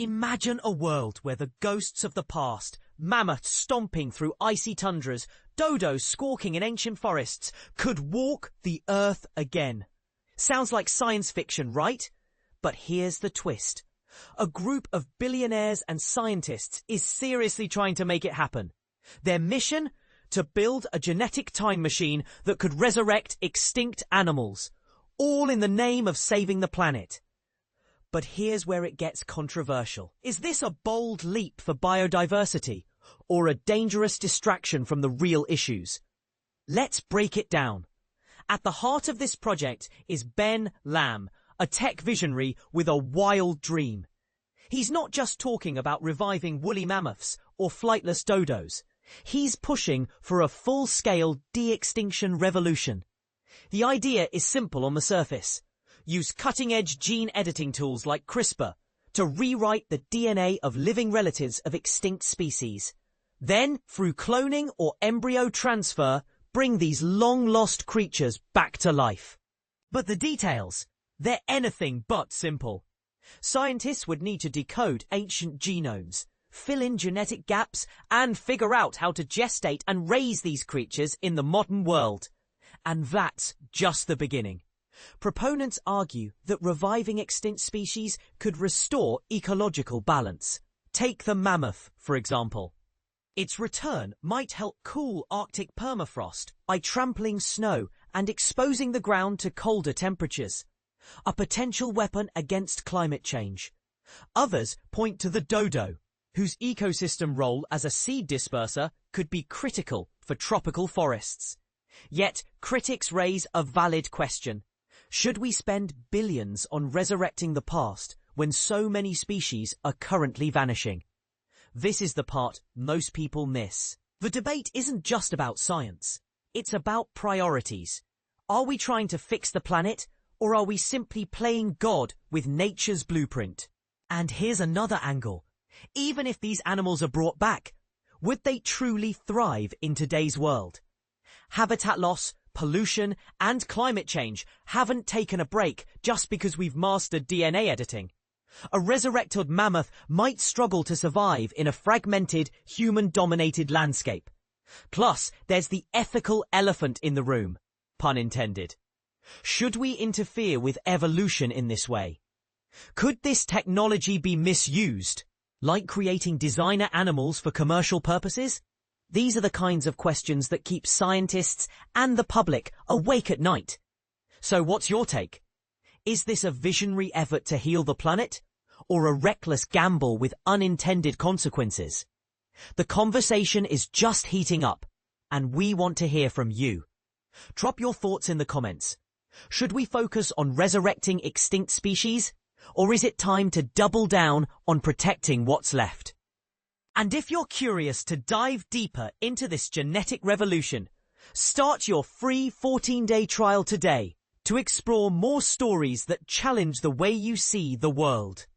Imagine a world where the ghosts of the past, mammoths stomping through icy tundras, dodos squawking in ancient forests, could walk the earth again. Sounds like science fiction, right? But here's the twist. A group of billionaires and scientists is seriously trying to make it happen. Their mission? To build a genetic time machine that could resurrect extinct animals, all in the name of saving the planet. But here's where it gets controversial. Is this a bold leap for biodiversity, or a dangerous distraction from the real issues? Let's break it down. At the heart of this project is Ben Lamm, a tech visionary with a wild dream. He's not just talking about reviving woolly mammoths or flightless dodos. He's pushing for a full-scale de-extinction revolution. The idea is simple on the surface. Use cutting-edge gene editing tools like CRISPR to rewrite the DNA of living relatives of extinct species. Then, through cloning or embryo transfer, bring these long-lost creatures back to life. But the details, they're anything but simple. Scientists would need to decode ancient genomes, fill in genetic gaps, and figure out how to gestate and raise these creatures in the modern world. And that's just the beginning. Proponents argue that reviving extinct species could restore ecological balance. Take the mammoth, for example. Its return might help cool Arctic permafrost by trampling snow and exposing the ground to colder temperatures. A potential weapon against climate change. Others point to the dodo, whose ecosystem role as a seed disperser could be critical for tropical forests. Yet, critics raise a valid question. Should we spend billions on resurrecting the past when so many species are currently vanishing? This is the part most people miss. The debate isn't just about science. It's about priorities. Are we trying to fix the planet, or are we simply playing God with nature's blueprint? And here's another angle. Even if these animals are brought back, would they truly thrive in today's world? Habitat loss, pollution, and climate change haven't taken a break just because we've mastered DNA editing. A resurrected mammoth might struggle to survive in a fragmented, human-dominated landscape. Plus, there's the ethical elephant in the room, pun intended. Should we interfere with evolution in this way? Could this technology be misused, like creating designer animals for commercial purposes? These are the kinds of questions that keep scientists and the public awake at night. So what's your take? Is this a visionary effort to heal the planet, or a reckless gamble with unintended consequences? The conversation is just heating up, and we want to hear from you. Drop your thoughts in the comments. Should we focus on resurrecting extinct species, or is it time to double down on protecting what's left? And if you're curious to dive deeper into this genetic revolution, start your free 14-day trial today to explore more stories that challenge the way you see the world.